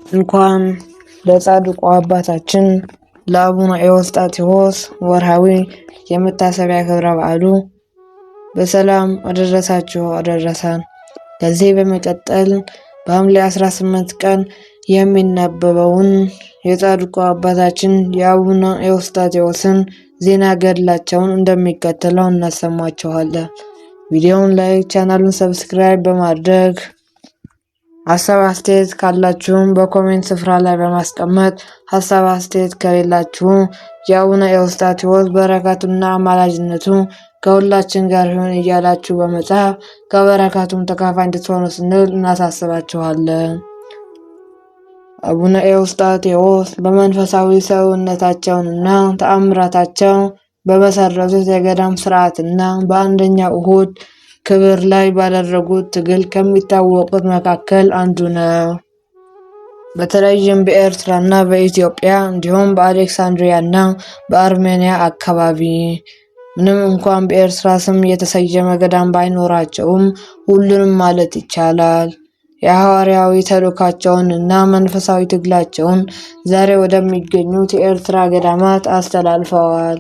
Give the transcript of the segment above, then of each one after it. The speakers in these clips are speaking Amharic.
እንኳን ለጻድቁ አባታችን ለአቡነ ኤዎስጣቴዎስ ወርሃዊ የመታሰቢያ ክብረ በዓሉ በሰላም አደረሳችሁ አደረሰን። ከዚህ በመቀጠል በሐምሌ 18 ቀን የሚነበበውን የጻድቁ አባታችን የአቡነ ኤዎስጣቴዎስን ዜና ገድላቸውን እንደሚከተለው እናሰማችኋለን። ቪዲዮውን ላይክ፣ ቻናሉን ሰብስክራይብ በማድረግ ሀሳብ አስተያየት ካላችሁም በኮሜንት ስፍራ ላይ በማስቀመጥ ሀሳብ አስተያየት ከሌላችሁ የአቡነ ኤዎስጣቴዎስ በረከቱና አማላጅነቱ ከሁላችን ጋር ይሁን እያላችሁ በመጻፍ ከበረከቱም ተካፋይ እንድትሆኑ ስንል እናሳስባችኋለን። አቡነ ኤዎስጣቴዎስ በመንፈሳዊ ሰውነታቸውንና ተአምራታቸው በመሰረቱት የገዳም ስርዓትና በአንደኛው እሁድ ክብር ላይ ባደረጉት ትግል ከሚታወቁት መካከል አንዱ ነው። በተለይም በኤርትራና በኢትዮጵያ እንዲሁም በአሌክሳንድሪያና በአርሜኒያ አካባቢ ምንም እንኳን በኤርትራ ስም የተሰየመ ገዳም ባይኖራቸውም ሁሉንም ማለት ይቻላል የሐዋርያዊ ተልእኳቸውን እና መንፈሳዊ ትግላቸውን ዛሬ ወደሚገኙት የኤርትራ ገዳማት አስተላልፈዋል።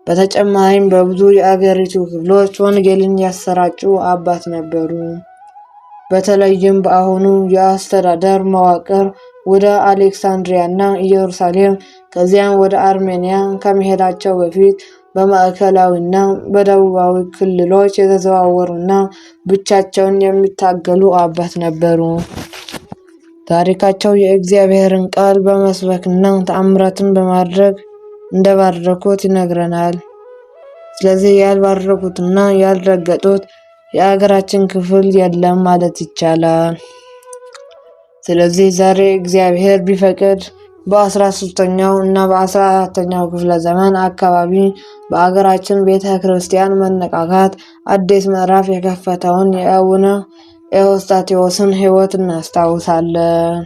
በተጨማሪም በብዙ የአገሪቱ ክፍሎች ወንጌልን ያሰራጩ አባት ነበሩ። በተለይም በአሁኑ የአስተዳደር መዋቅር ወደ አሌክሳንድሪያና ኢየሩሳሌም ከዚያም ወደ አርሜኒያ ከመሄዳቸው በፊት በማዕከላዊና በደቡባዊ ክልሎች የተዘዋወሩና ብቻቸውን የሚታገሉ አባት ነበሩ። ታሪካቸው የእግዚአብሔርን ቃል በመስበክና ተአምራትን በማድረግ እንደባረኩት ይነግረናል። ስለዚህ ያልባረኩትና ያልረገጡት የአገራችን ክፍል የለም ማለት ይቻላል። ስለዚህ ዛሬ እግዚአብሔር ቢፈቅድ በ13ኛው እና በ14ኛው ክፍለ ዘመን አካባቢ በአገራችን ቤተ ክርስቲያን መነቃቃት አዲስ ምዕራፍ የከፈተውን የአቡነ ኤዎስጣቴዎስን ሕይወት እናስታውሳለን።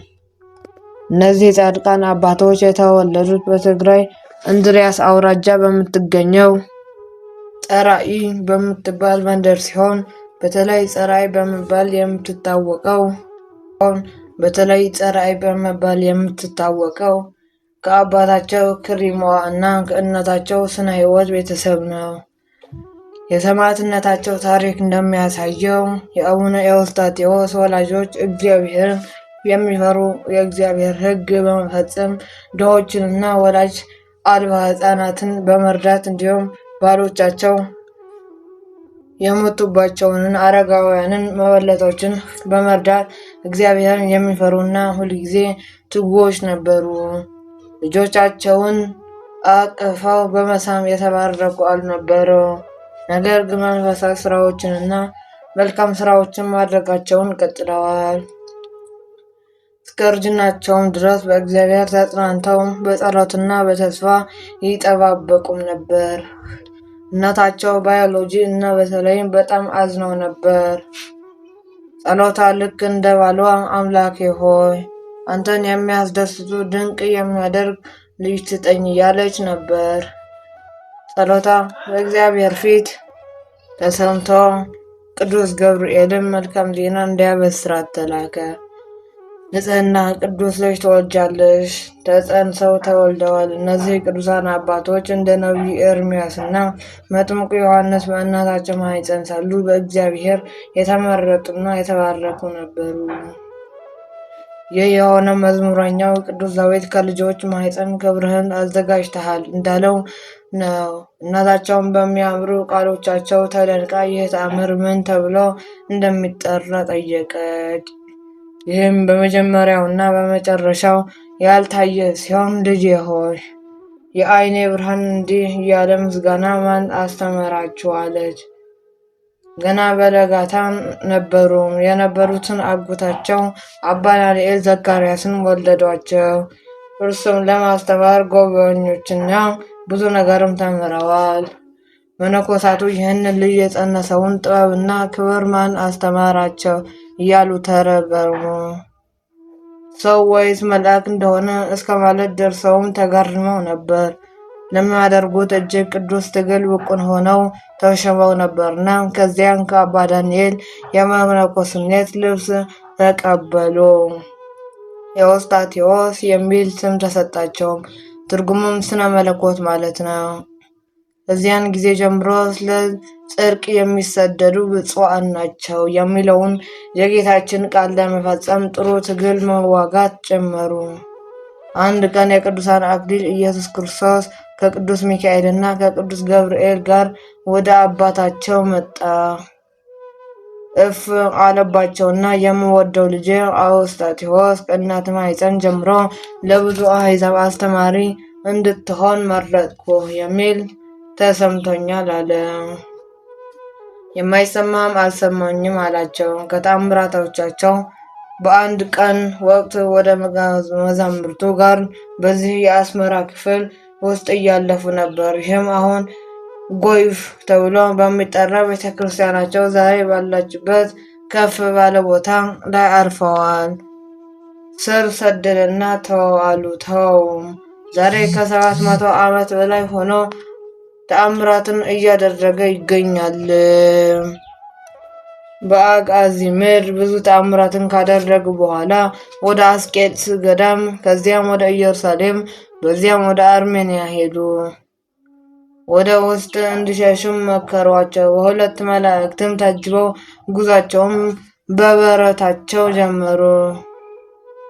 እነዚህ ጻድቃን አባቶች የተወለዱት በትግራይ እንድርያስ አውራጃ በምትገኘው ጸራኢ በምትባል መንደር ሲሆን በተለይ የምትታወቀው ከአባታቸው ክሪሞዋ እና ከእናታቸው ስነ ሕይወት ቤተሰብ ነው። የሰማዕትነታቸው ታሪክ እንደሚያሳየው የአቡነ ኤዎስጣቴዎስ ወላጆች እግዚአብሔርን የሚፈሩ የእግዚአብሔር ሕግ በመፈጸም ድሆችንና ወላጅ አልባ ሕፃናትን በመርዳት እንዲሁም ባሎቻቸው የሞቱባቸውን አረጋውያንን መበለቶችን በመርዳት እግዚአብሔርን የሚፈሩና ሁልጊዜ ትጉዎች ነበሩ። ልጆቻቸውን አቅፈው በመሳም የተባረኩ አልነበሩ። ነገር ግን መንፈሳዊ ስራዎችንና መልካም ስራዎችን ማድረጋቸውን ቀጥለዋል። እስከ እርጅናቸውም ድረስ በእግዚአብሔር ተጽናንተው በጸሎትና በተስፋ ይጠባበቁም ነበር። እናታቸው ባዮሎጂ እና በተለይም በጣም አዝነው ነበር። ጸሎታ ልክ እንደ ባሏ አምላኬ ሆይ አንተን የሚያስደስቱ ድንቅ የሚያደርግ ልጅ ስጠኝ እያለች ነበር። ጸሎታ በእግዚአብሔር ፊት ተሰምቶ ቅዱስ ገብርኤልም መልካም ዜና እንዲያበስራት ተላከ። ንጽሕና ቅዱስ ልጅ ትወልጃለሽ፣ ተጸንሰው ተወልደዋል። እነዚህ ቅዱሳን አባቶች እንደ ነቢዩ ኤርምያስና መጥምቁ ዮሐንስ በእናታቸው ማኅፀን ሳሉ በእግዚአብሔር የተመረጡና የተባረኩ ነበሩ። ይህ የሆነ መዝሙረኛው ቅዱስ ዳዊት ከልጆች ማኅፀን ክብርህን አዘጋጅተሃል እንዳለው ነው። እናታቸውን በሚያምሩ ቃሎቻቸው ተደንቃ ይህ ተአምር ምን ተብሎ እንደሚጠራ ጠየቀች። ይህም በመጀመሪያውና በመጨረሻው ያልታየ ሲሆን ልጄ ሆይ የዓይኔ ብርሃን እንዲህ እያለ ምስጋና ማን አስተማራችሁ አለች። ገና በለጋታም ነበሩ የነበሩትን አጎታቸው አባ ዳንኤል ዘካርያስን ወለዷቸው። እርሱም ለማስተማር ጎበኞችና ብዙ ነገርም ተምረዋል። መነኮሳቱ ይህንን ልጅ የጸነሰውን ጥበብና ክብር ማን አስተማራቸው እያሉ ተረገሙ። ሰው ወይስ መልአክ እንደሆነ እስከ ማለት ደርሰውም ተገርመው ነበር። ለሚያደርጉት እጅግ ቅዱስ ትግል ብቁን ሆነው ተሸመው ነበርና ከዚያም ከአባ ዳንኤል የመነኮስነት ልብስ ተቀበሉ። ኤዎስጣቴዎስ የሚል ስም ተሰጣቸው። ትርጉሙም ስነ መለኮት ማለት ነው። ከዚያን ጊዜ ጀምሮ ስለ ጽድቅ የሚሰደዱ ብፁዓን ናቸው የሚለውን የጌታችን ቃል ለመፈጸም ጥሩ ትግል መዋጋት ጀመሩ። አንድ ቀን የቅዱሳን አክሊል ኢየሱስ ክርስቶስ ከቅዱስ ሚካኤልና ከቅዱስ ገብርኤል ጋር ወደ አባታቸው መጣ። እፍ አለባቸውና የምወደው ልጄ ኤዎስጣቴዎስ ከእናት ማኅፀን ጀምሮ ለብዙ አሕዛብ አስተማሪ እንድትሆን መረጥኩ የሚል ተሰምቶኛል አለ። የማይሰማም አልሰማኝም አላቸው። ከተአምራቶቻቸው በአንድ ቀን ወቅት ወደ መዛሙርቱ ጋር በዚህ የአስመራ ክፍል ውስጥ እያለፉ ነበር። ይህም አሁን ጎይፍ ተብሎ በሚጠራ ቤተክርስቲያናቸው ዛሬ ባላችበት ከፍ ባለ ቦታ ላይ አርፈዋል። ስር ሰደደና ተወው አሉ። ተወውም። ዛሬ ከ700 ዓመት በላይ ሆኖ ተአምራትን እያደረገ ይገኛል። በአጋዚ ምድር ብዙ ተአምራትን ካደረጉ በኋላ ወደ አስቄጥስ ገዳም፣ ከዚያም ወደ ኢየሩሳሌም፣ በዚያም ወደ አርሜንያ ሄዱ። ወደ ውስጥ እንዲሸሹም መከሯቸው። በሁለት መላእክትም ታጅበው ጉዟቸውን በበረታቸው ጀመሩ።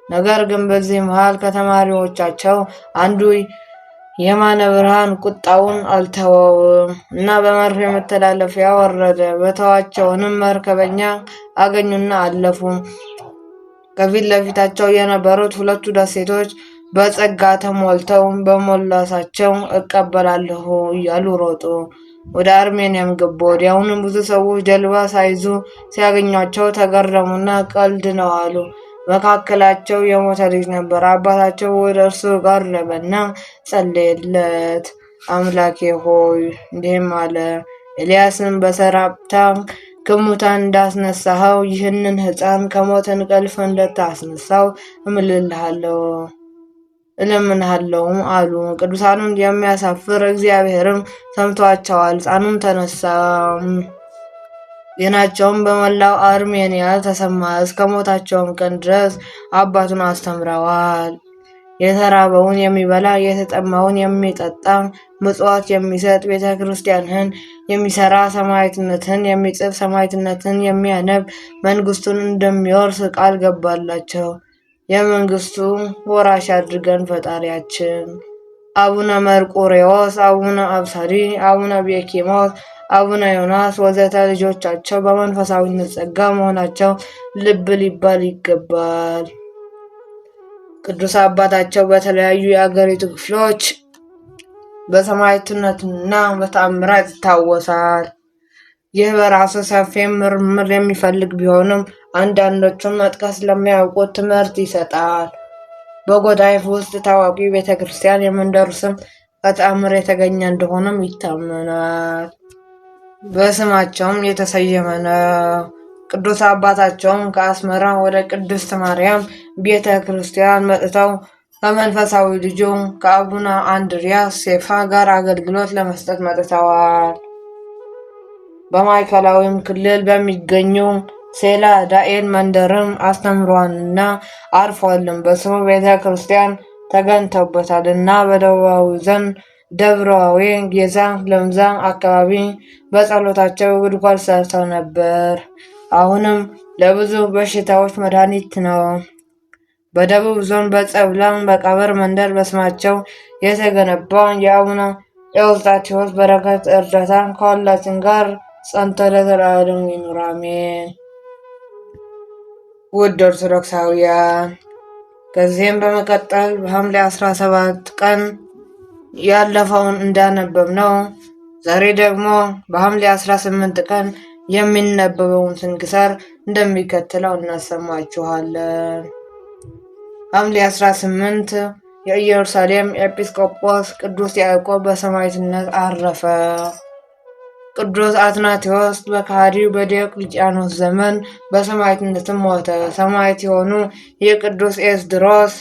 ነገር ግን በዚህ መሃል ከተማሪዎቻቸው አንዱ የማነ ብርሃን ቁጣውን አልተወውም እና በመርፌ መተላለፊያ ወረደ። በተዋቸውንም መርከበኛ አገኙና አለፉ። ከፊት ለፊታቸው የነበሩት ሁለቱ ደሴቶች በጸጋ ተሞልተው በሞላሳቸው እቀበላለሁ እያሉ ሮጡ። ወደ አርሜኒያም ገቡ። ወዲያውንም ብዙ ሰዎች ጀልባ ሳይዙ ሲያገኟቸው ተገረሙና ቀልድ ነው አሉ። መካከላቸው የሞተ ልጅ ነበር። አባታቸው ወደ እርሱ ቀረበና ጸለየለት። አምላኬ ሆይ እንዲህም አለ፣ ኤልያስን በሰራፕታ ከሙታን እንዳስነሳኸው ይህንን ሕፃን ከሞት እንቅልፍ እንደታስነሳው እለምንሃለሁም አሉ። ቅዱሳኑን የሚያሳፍር እግዚአብሔርም ሰምቷቸዋል። ሕፃኑም ተነሳ። ዜናቸውም በመላው አርሜንያ ተሰማ። እስከ ሞታቸውም ቀን ድረስ አባቱን አስተምረዋል። የተራበውን የሚበላ የተጠማውን የሚጠጣ ምጽዋት የሚሰጥ ቤተ ክርስቲያንህን የሚሰራ ሰማዕትነትን የሚጽፍ ሰማዕትነትን የሚያነብ መንግስቱን እንደሚወርስ ቃል ገባላቸው። የመንግስቱ ወራሽ አድርገን ፈጣሪያችን። አቡነ መርቆሬዎስ፣ አቡነ አብሳሪ፣ አቡነ ቤኪሞስ፣ አቡነ ዮናስ ወዘተ ልጆቻቸው በመንፈሳዊነት ጸጋ መሆናቸው ልብ ሊባል ይገባል። ቅዱስ አባታቸው በተለያዩ የአገሪቱ ክፍሎች በሰማዕትነትና በተአምራት ይታወሳል። ይህ በራሱ ሰፊ ምርምር የሚፈልግ ቢሆንም አንዳንዶቹን መጥቀስ ለሚያውቁት ትምህርት ይሰጣል። በጎዳይፍ ውስጥ ታዋቂ ቤተክርስቲያን የመንደሩ ስም ከተአምር የተገኘ እንደሆነም ይታመናል። በስማቸውም የተሰየመ ነው። ቅዱስ አባታቸውም ከአስመራ ወደ ቅድስት ማርያም ቤተ ክርስቲያን መጥተው ከመንፈሳዊ ልጁ ከአቡነ አንድሪያስ ሴፋ ጋር አገልግሎት ለመስጠት መጥተዋል። በማዕከላዊም ክልል በሚገኙ ሴላ ዳኤል መንደርም አስተምሯንና አርፏልም። በስሙ ቤተ ክርስቲያን ተገንተውበታል እና በደቡባዊ ዘንድ ደብረዋዊ ጌዛ ለምዛ አካባቢ በጸሎታቸው ጉድጓድ ሰርተው ነበር። አሁንም ለብዙ በሽታዎች መድኃኒት ነው። በደቡብ ዞን በጸብላም በቀበር መንደር በስማቸው የተገነባ የአቡነ ኤዎስጣቴዎስ በረከት እርዳታ ከሁላችን ጋር ጸንቶ ለዘላለሙ ይኑር አሜን። ውድ ኦርቶዶክሳውያን፣ ከዚህም በመቀጠል በሐምሌ 17 ቀን ያለፈውን እንዳነበብ ነው። ዛሬ ደግሞ በሐምሌ 18 ቀን የሚነበበውን ስንክሳር እንደሚከተለው እናሰማችኋለን። ሐምሌ 18 የኢየሩሳሌም ኤጲስቆጶስ ቅዱስ ያዕቆብ በሰማዕትነት አረፈ። ቅዱስ አትናቴዎስ በከሃዲው በዲዮቅልጥያኖስ ዘመን በሰማዕትነትም ሞተ። ሰማዕት የሆኑ የቅዱስ ኤስድሮስ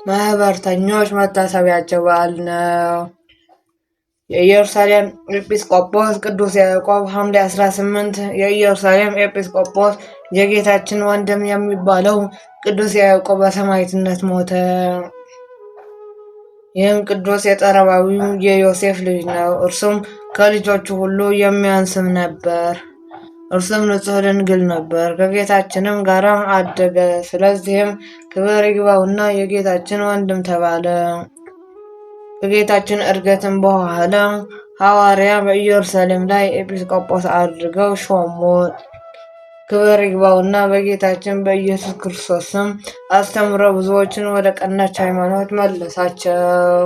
ማህበርተኞች መታሰቢያቸው በዓል ነው። የኢየሩሳሌም ኤጲስቆጶስ ቅዱስ ያዕቆብ ሐምሌ 18 የኢየሩሳሌም ኤጲስቆጶስ የጌታችን ወንድም የሚባለው ቅዱስ ያዕቆብ በሰማዕትነት ሞተ። ይህም ቅዱስ የጠረባዊው የዮሴፍ ልጅ ነው። እርሱም ከልጆቹ ሁሉ የሚያንስም ነበር። እርሱም ንጹሕ ድንግል ነበር፣ ከጌታችንም ጋር አደገ። ስለዚህም ክብር ይግባውና የጌታችን ወንድም ተባለ። ከጌታችን ዕርገትም በኋላ ሐዋርያ በኢየሩሳሌም ላይ ኤጲስቆጶስ አድርገው ሾሙት። ክብር ይግባውና በጌታችን በኢየሱስ ክርስቶስ ስም አስተምሮ ብዙዎችን ወደ ቀናች ሃይማኖት መለሳቸው።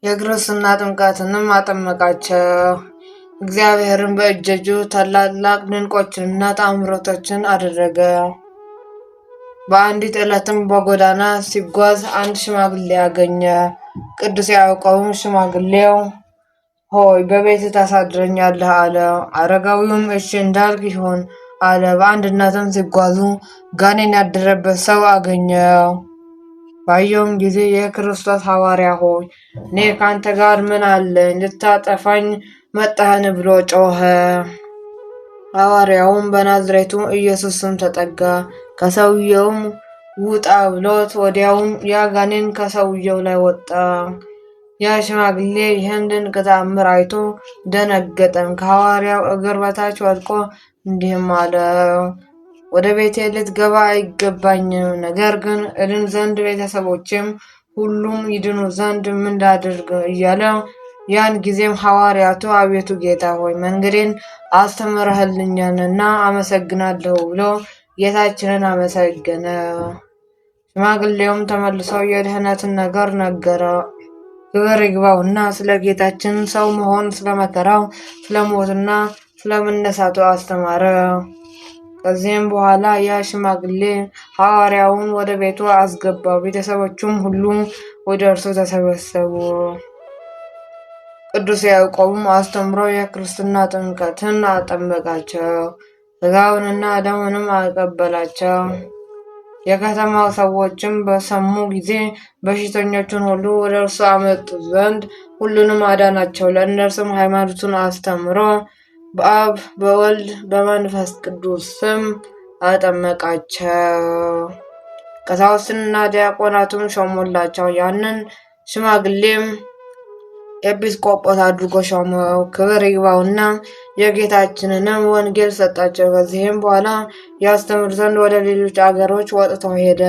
የክርስትና ጥምቀትንም አጠመቃቸው። እግዚአብሔርን በእጁ ታላላቅ ድንቆችንና ተአምራቶችን አደረገ። በአንዲት ዕለትም በጎዳና ሲጓዝ አንድ ሽማግሌ አገኘ። ቅዱስ ያዕቆብም ሽማግሌው ሆይ በቤት ታሳድረኛለህ አለ። አረጋዊውም እሺ እንዳልክ ይሁን አለ። በአንድነትም ሲጓዙ ጋኔን ያደረበት ሰው አገኘው። ባየውም ጊዜ የክርስቶስ ሐዋርያ ሆይ እኔ ካንተ ጋር ምን አለኝ? ልታጠፋኝ መጣህን? ብሎ ጮኸ። ሐዋርያውም በናዝሬቱ ኢየሱስ ስም ተጠጋ። ከሰውየውም ውጣ ብሎት ወዲያውም ያ ጋኔን ከሰውየው ላይ ወጣ። ያ ሽማግሌ ይህን ድንቅ ተአምር አይቶ ደነገጠም። ከሐዋርያው እግር በታች ወድቆ እንዲህም አለው፣ ወደ ቤቴ ልትገባ አይገባኝም። ነገር ግን እድን ዘንድ ቤተሰቦችም ሁሉም ይድኑ ዘንድ ምን ላድርግ እያለ ያን ጊዜም ሐዋርያቱ አቤቱ ጌታ ሆይ መንገዴን አስተምረህልኛልና አመሰግናለሁ ብሎ ጌታችንን አመሰገነ። ሽማግሌውም ተመልሶ የድህነትን ነገር ነገረ። ክብር ይግባውና ስለ ጌታችን ሰው መሆን፣ ስለ መከራው፣ ስለ ሞትና ስለ መነሳቱ አስተማረ። ከዚህም በኋላ ያ ሽማግሌ ሐዋርያውን ወደ ቤቱ አስገባው። ቤተሰቦቹም ሁሉ ወደ እርሱ ተሰበሰቡ። ቅዱስ ያዕቆብም አስተምሮ የክርስትና ጥምቀትን አጠመቃቸው። ሥጋውንና ደሙንም አቀበላቸው። የከተማው ሰዎችም በሰሙ ጊዜ በሽተኞቹን ሁሉ ወደ እርሱ አመጡ ዘንድ ሁሉንም አዳናቸው። ለእነርሱም ሃይማኖቱን አስተምሮ በአብ በወልድ በመንፈስ ቅዱስ ስም አጠመቃቸው። ቀሳውስትና ዲያቆናቱም ሾሙላቸው። ያንን ሽማግሌም ኤጲስቆጶስ አድርጎ ሾመው። ክብር ይግባውና የጌታችንንም ወንጌል ሰጣቸው። ከዚህም በኋላ ያስተምር ዘንድ ወደ ሌሎች አገሮች ወጥቶ ሄደ።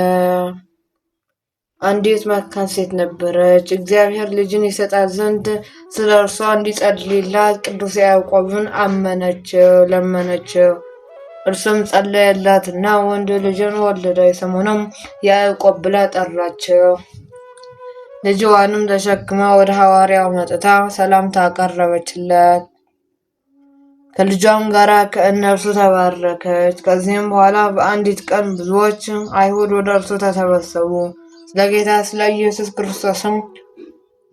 አንዲት መካን ሴት ነበረች። እግዚአብሔር ልጅን ይሰጣት ዘንድ ስለ እርሷ እንዲጸልይላት ቅዱስ ያዕቆብን ለመነችው። እርሱም ጸለየላትና ወንድ ልጅን ወለደ። ስሙንም ያዕቆብ ብላ ጠራችው። ልጅዋንም ተሸክማ ወደ ሐዋርያው መጥታ ሰላምታ አቀረበችለት። ከልጇም ጋር ከእነርሱ ተባረከች። ከዚህም በኋላ በአንዲት ቀን ብዙዎች አይሁድ ወደ እርሱ ተሰበሰቡ። ስለ ጌታ ስለ ኢየሱስ ክርስቶስም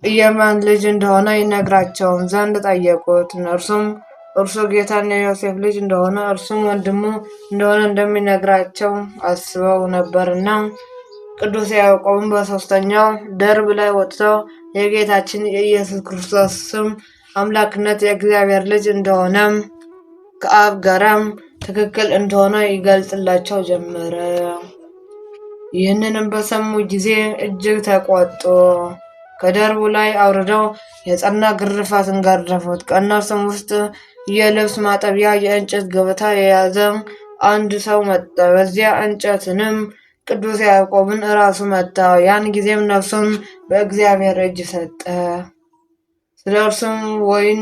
የማን ልጅ እንደሆነ ይነግራቸውም ዘንድ ጠየቁት። እነርሱም እርሱ ጌታን የዮሴፍ ልጅ እንደሆነ እርሱም ወንድሙ እንደሆነ እንደሚነግራቸው አስበው ነበርና ቅዱስ ያዕቆብም በሦስተኛው ደርብ ላይ ወጥተው የጌታችን የኢየሱስ ክርስቶስ ስም አምላክነት የእግዚአብሔር ልጅ እንደሆነም ከአብ ጋራም ትክክል እንደሆነ ይገልጽላቸው ጀመረ። ይህንንም በሰሙ ጊዜ እጅግ ተቆጡ። ከደርቡ ላይ አውርደው የጸና ግርፋትን ገረፉት። ከእነርሱም ውስጥ የልብስ ማጠቢያ የእንጨት ገበታ የያዘ አንድ ሰው መጣ። በዚያ እንጨትንም ቅዱስ ያዕቆብን ራሱ መታው። ያን ጊዜም ነፍሱን በእግዚአብሔር እጅ ሰጠ። ስለ እርሱም ወይን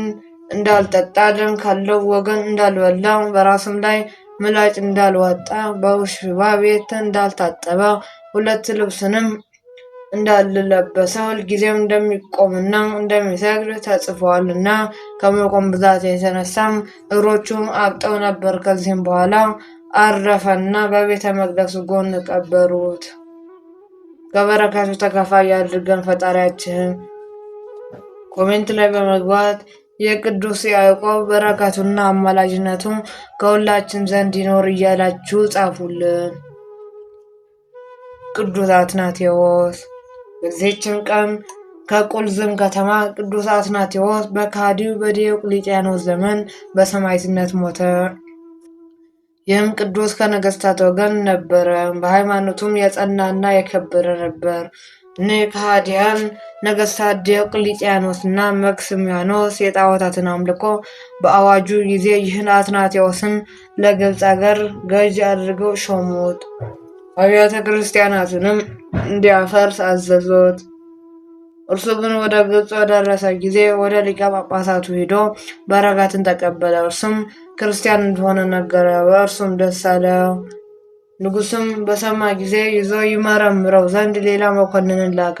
እንዳልጠጣ፣ ደም ካለው ወገን እንዳልበላ፣ በራሱም ላይ ምላጭ እንዳልወጣ፣ በውሽባ ቤት እንዳልታጠበ፣ ሁለት ልብስንም እንዳልለበሰ፣ ሁልጊዜም እንደሚቆምና እንደሚሰግድ ተጽፏልና። ከመቆም ብዛት የተነሳም እግሮቹ አብጠው ነበር። ከዚህም በኋላ አረፈና በቤተ መቅደሱ ጎን ቀበሩት። ከበረከቱ ተካፋይ ያድርገን ፈጣሪያችን። ኮሜንት ላይ በመግባት የቅዱስ ያዕቆብ በረከቱና አማላጅነቱ ከሁላችን ዘንድ ይኖር እያላችሁ ጻፉልን። ቅዱስ አትናቴዎስ። በዚህችም ቀን ከቁልዝም ከተማ ቅዱስ አትናቴዎስ በከሃዲው በዲዮቅልጥያኖስ ዘመን በሰማዕትነት ሞተ። ይህም ቅዱስ ከነገሥታት ወገን ነበረ። በሃይማኖቱም የጸናና የከበረ ነበር። እኒህ ከሃዲያን ነገሥታት ዲዮቅልጥያኖስና መክስሚያኖስ የጣዖታትን አምልኮ በአዋጁ ጊዜ ይህን አትናቴዎስን ለግብፅ አገር ገዥ አድርገው ሾሙት። አብያተ ክርስቲያናትንም እንዲያፈርስ አዘዙት። እርሱ ግን ወደ ግብፅ በደረሰ ጊዜ ወደ ሊቀ ጳጳሳቱ ሄዶ በረከትን ተቀበለ። እርሱም ክርስቲያን እንደሆነ ነገረ። በእርሱም ደስ አለው። ንጉሥም በሰማ ጊዜ ይዞ ይመረምረው ዘንድ ሌላ መኮንንን ላከ።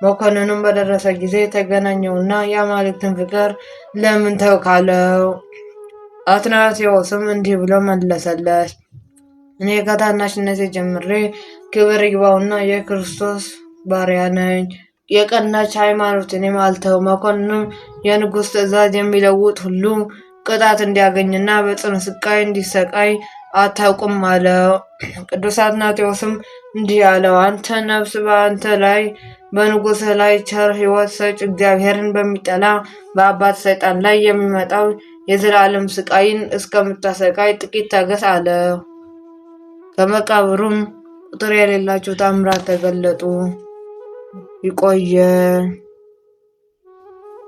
መኮንኑም በደረሰ ጊዜ ተገናኘውና የአማልክትን ፍቅር ለምን ተውክ አለው። አትናቴዎስም እንዲህ ብሎ መለሰለት። እኔ ከታናሽነቴ ጀምሬ ክብር ይግባውና የክርስቶስ ባሪያ ነኝ። የቀናች ሃይማኖትን አልተው። መኮንኑም የንጉሥ ትእዛዝ የሚለውጥ ሁሉ ቅጣት እንዲያገኝና በጽኑ ስቃይ እንዲሰቃይ አታውቁም አለው። ቅዱስ አትናቴዎስም እንዲህ አለው። አንተ ነፍስ በአንተ ላይ በንጉሥ ላይ ቸር ሕይወት ሰጭ እግዚአብሔርን በሚጠላ በአባት ሰይጣን ላይ የሚመጣው የዘላለም ስቃይን እስከምታሰቃይ ጥቂት ታገስ አለው። ከመቃብሩም ቁጥር የሌላቸው ታምራት ተገለጡ። ይቆየን።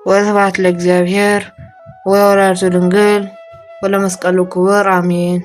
ወስብሐት ለእግዚአብሔር ወለወላዲቱ ድንግል ወለመስቀሉ ክቡር አሜን።